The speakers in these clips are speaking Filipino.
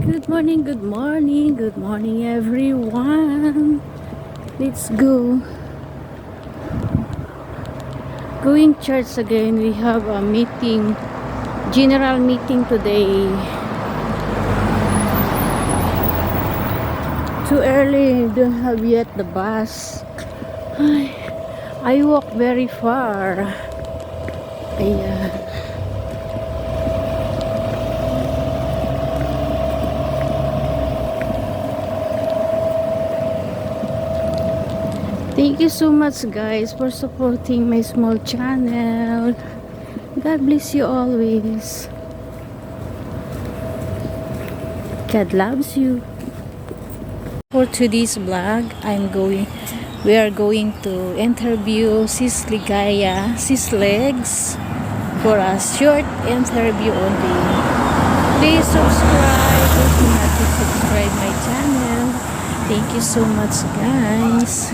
Good morning, good morning, good morning everyone. Let's go. Going church again. We have a meeting, general meeting today. Too early, don't have yet the bus. I walk very far. Ayan. Thank you so much guys for supporting my small channel. God bless you always. God loves you. For today's vlog, we are going to interview Sis Ligaya, Sis Legs, for a short interview only. Please subscribe if you not to subscribe my channel. Thank you so much guys.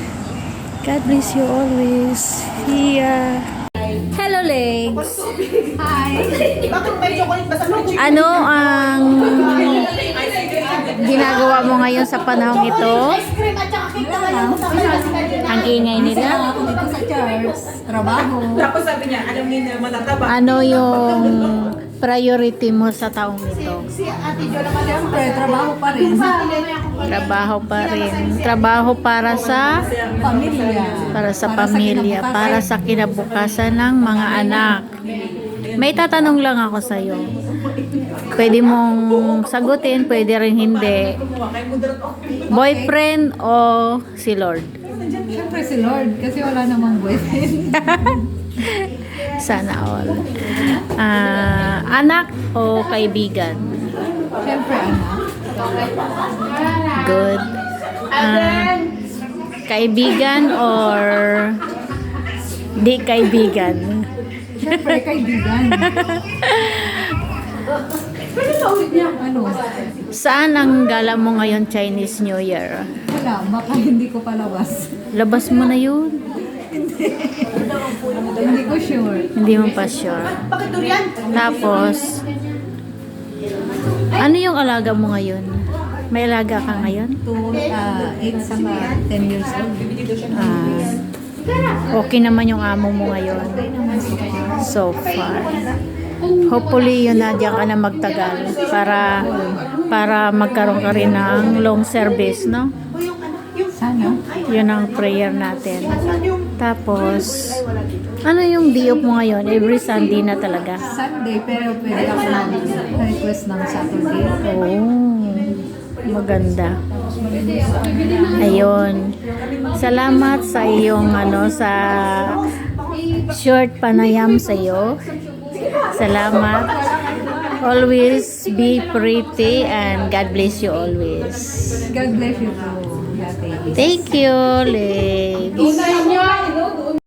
God bless you always. See ya. Hello, Legs. Hi. Bakit may chocolate ba sa magic? Ano ang ginagawa mo ngayon sa panahong ito? Ice cream at saka cake na lang sa kanila. Ang ingay nila. Ako dito sa church, trabaho. Tapos sabi niya, alam niya na matataba. Ano yung priority mo sa taong ito? Si Ate Jo naman Siyempre, trabaho pa rin. Trabaho pa rin. Trabaho para sa Pamilya. pamilya, para sa kinabukasan ng mga anak. May tatanong lang ako sa iyo. Pwede mong sagutin, pwede rin hindi. Boyfriend o si Lord? Siyempre si Lord, kasi wala namang boyfriend. Sana all. Anak o kaibigan? Siyempre, anak. Good. Kaibigan or di kaibigan? Siyempre, kaibigan. Ano? Saan ang gala mo ngayon Chinese New Year? Wala, baka hindi ko palabas. Labas mo na yun. Hindi ko sure. Hindi mo pa sure. Bakit durian? Tapos, ano yung alaga mo ngayon? May alaga ka ngayon? 8 saka 10 years old. Okay naman yung amo mo ngayon. So far. Hopefully yun na diyan ka na magtagal para magkaroon ka rin ng long service, no? Sana. Yun ang prayer natin. Tapos, ano yung diop mo ngayon? Every Sunday na talaga? Sunday, pero pwede ako mag-request ng Saturday. Oh, maganda. Ayun. Salamat sa iyong sa short panayam sa iyo. Salamat. Always be pretty and God bless you always. God bless you too. Thank you, Legs.